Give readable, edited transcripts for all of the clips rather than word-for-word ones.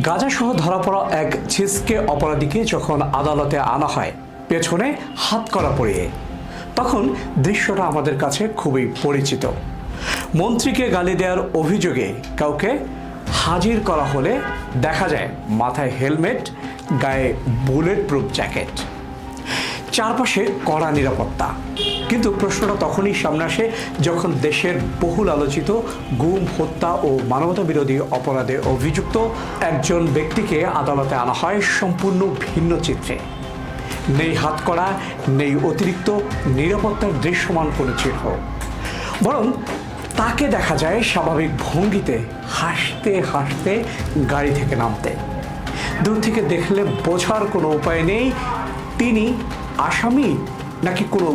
গাঁজাসহ ধরা পড়া এক ছিচকে অপরাধীকে যখন আদালতে আনা হয় পেছনে হাতকড়া পরিয়ে, তখন দৃশ্যটা আমাদের কাছে খুবই পরিচিত। মন্ত্রীকে গালি দেওয়ার অভিযোগে কাউকে হাজির করা হলে দেখা যায় মাথায় হেলমেট, গায়ে বুলেট প্রুফ জ্যাকেট, চারপাশে কড়া নিরাপত্তা। কিন্তু প্রশ্নটা তখনই সামনে আসে যখন দেশের বহুল আলোচিত গুম, হত্যা ও মানবতা বিরোধী অপরাধে অভিযুক্ত একজন ব্যক্তিকে আদালতে আনা হয় সম্পূর্ণ ভিন্ন চিত্রে। নেই হাতকড়া, নেই অতিরিক্ত নিরাপত্তার দৃশ্যমান কোনো চিহ্ন, বরং তাকে দেখা যায় স্বাভাবিক ভঙ্গিতে হাসতে হাসতে গাড়ি থেকে নামতে। দূর থেকে দেখলে বোঝার কোনো উপায় নেই তিনি আসামি নাকি কোনো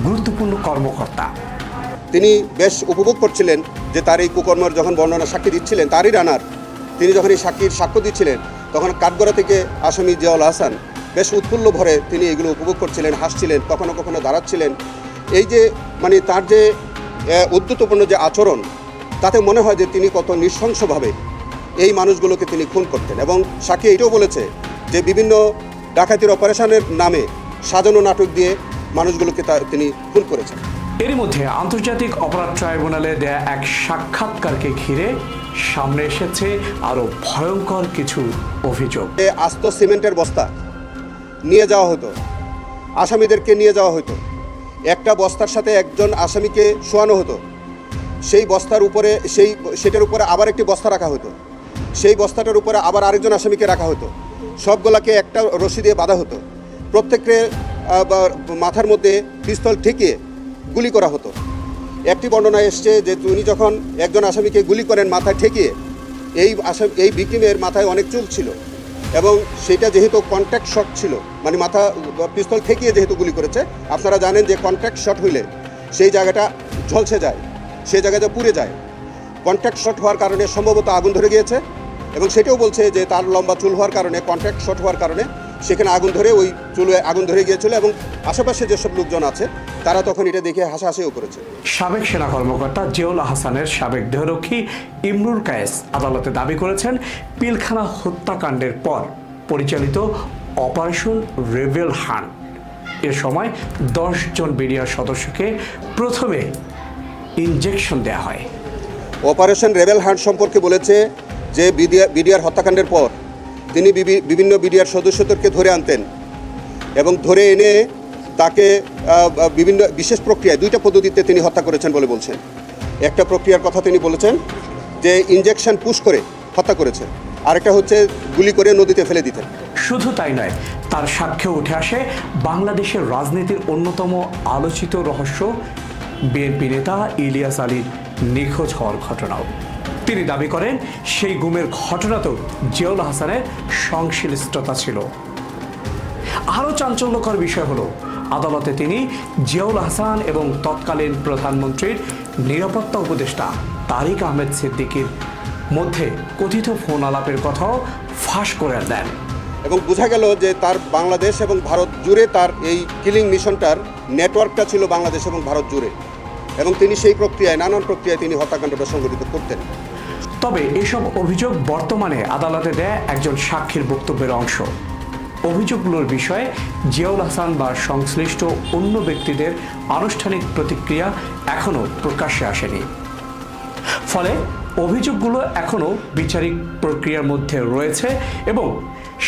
গুরুত্বপূর্ণ কর্মকর্তা। তিনি বেশ উপভোগ করছিলেন যে তার এই কুকর্মের যখন বর্ণনা সাক্ষী দিচ্ছিলেন, তারই রানার তিনি যখন এই সাক্ষ্য দিচ্ছিলেন, তখন কাঠগড়া থেকে আসামি জিয়াউল হাসান বেশ উৎফুল্ল ভরে তিনি এগুলো উপভোগ করছিলেন, হাসছিলেন, কখনো কখনো দাঁড়াচ্ছিলেন। এই যে তার যে উদ্ধতপূর্ণ যে আচরণ, তাতে মনে হয় যে তিনি কত নৃশংসভাবে এই মানুষগুলোকে তিনি খুন করতেন। এবং সাক্ষী এটাও বলেছে যে বিভিন্ন ডাকাতির অপারেশনের নামে সাজানো নাটক দিয়ে মানুষগুলোকে তিনি খুন করেছেন। এরই মধ্যে আন্তর্জাতিক অপরাধ ট্রাইব্যুনালে দেয়া এক সাক্ষাৎকারকে ঘিরে সামনে এসেছে আরও ভয়ঙ্কর কিছু অভিযোগ। আস্ত সিমেন্টের বস্তা নিয়ে যাওয়া হতো, আসামিদেরকে নিয়ে যাওয়া হতো, একটা বস্তার সাথে একজন আসামিকে শোয়ানো হতো, সেই বস্তার উপরে সেটার উপরে আবার একটি বস্তা রাখা হতো, সেই বস্তাটার উপরে আবার আরেকজন আসামিকে রাখা হতো, সবগুলাকে একটা রশি দিয়ে বাঁধা হতো, প্রত্যেকের মাথার মধ্যে পিস্তল ঠেকিয়ে গুলি করা হতো। একটি বর্ণনায় এসছে যে উনি যখন একজন আসামিকে গুলি করেন মাথায় ঠেকিয়ে, এই ভিকটিমের মাথায় অনেক চুল ছিল এবং সেটা যেহেতু কন্ট্যাক্ট শট ছিল, মাথা পিস্তল ঠেকিয়ে যেহেতু গুলি করেছে, আপনারা জানেন যে কন্ট্যাক্ট শট হইলে সেই জায়গাটা ঝলসে যায়, সেই জায়গাটা পুড়ে যায়। কন্ট্যাক্ট শট হওয়ার কারণে সম্ভবত আগুন ধরে গিয়েছে এবং সেটাও বলছে যে তার লম্বা চুল হওয়ার কারণে, কন্ট্যাক্ট শট হওয়ার কারণে সেখানে আগুন ধরে, ওই চুলে আগুন ধরে গিয়েছিল এবং আশেপাশে যেসব লোকজন আছে তারা তখন এটা দেখে হাসাহাসিও করেছে। সাবেক সেনা কর্মকর্তা জিয়াউল হাসানের সাবেক দেহরক্ষী ইমরুল কায়েস আদালতে দাবি করেছেন পিলখানা হত্যাকাণ্ডের পর পরিচালিত অপারেশন রেবেল হান্ট এর সময় 10 জন বিডিআর সদস্যকে প্রথমে ইনজেকশন দেওয়া হয়। অপারেশন রেবেল হান্ট সম্পর্কে বলেছে যে বিডিআর হত্যাকাণ্ডের পর তিনি বিভিন্ন বিডিআর সদস্যদেরকে ধরে আনতেন এবং ধরে এনে তাকে বিভিন্ন বিশেষ প্রক্রিয়ায় 2টা পদ্ধতিতে তিনি হত্যা করেছেন বলে বলছেন। একটা প্রক্রিয়ার কথা তিনি বলেছেন যে ইনজেকশন পুশ করে হত্যা করেছেন, আরেকটা হচ্ছে গুলি করে নদীতে ফেলে দিতেন। শুধু তাই নয়, তার সাক্ষ্যে উঠে আসে বাংলাদেশের রাজনীতির অন্যতম আলোচিত রহস্য বিএনপি নেতা ইলিয়াস আলীর নিখোঁজ হওয়ার ঘটনাও। তিনি দাবি করেন সেই গুমের ঘটনাতেও জিয়াউল হাসানের সংশ্লিষ্টতা ছিল। আরও চাঞ্চল্যকর বিষয় হলো আদালতে তিনি জিয়াউল হাসান এবং তৎকালীন প্রধানমন্ত্রীর নিরাপত্তা উপদেষ্টা তারিক আহমেদ সিদ্দিকীর মধ্যে কথিত ফোন আলাপের কথাও ফাঁস করে দেন এবং বোঝা গেল যে তার বাংলাদেশ এবং ভারত জুড়ে তার এই কিলিং মিশনটার নেটওয়ার্কটা ছিল বাংলাদেশ এবং ভারত জুড়ে, এবং তিনি সেই প্রক্রিয়ায়, নানান প্রক্রিয়ায় তিনি হত্যাকাণ্ডটা সংঘটিত করতেন। তবে এসব অভিযোগ বর্তমানে আদালতে দেয় একজন সাক্ষীর বক্তব্যের অংশ। অভিযোগগুলোর বিষয়ে জিয়াউল হাসান বা সংশ্লিষ্ট অন্য ব্যক্তিদের আনুষ্ঠানিক প্রতিক্রিয়া এখনও প্রকাশ্যে আসেনি। ফলে অভিযোগগুলো এখনও বিচারিক প্রক্রিয়ার মধ্যে রয়েছে এবং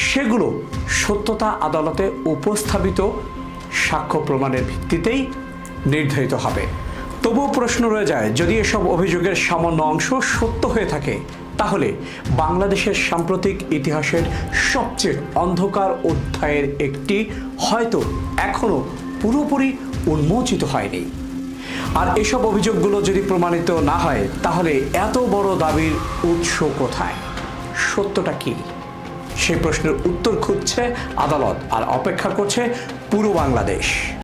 সেগুলো সত্যতা আদালতে উপস্থাপিত সাক্ষ্য প্রমাণের ভিত্তিতেই নির্ধারিত হবে। তবুও প্রশ্ন রয়ে যায়, যদি এসব অভিযোগের সামান্য অংশ সত্য হয়ে থাকে, তাহলে বাংলাদেশের সাম্প্রতিক ইতিহাসের সবচেয়ে অন্ধকার অধ্যায়ের একটি হয়তো এখনও পুরোপুরি উন্মোচিত হয়নি। আর এসব অভিযোগগুলো যদি প্রমাণিত না হয়, তাহলে এত বড় দাবির উৎস কোথায়, সত্যটা কি? সেই প্রশ্নের উত্তর খুঁজছে আদালত, আর অপেক্ষা করছে পুরো বাংলাদেশ।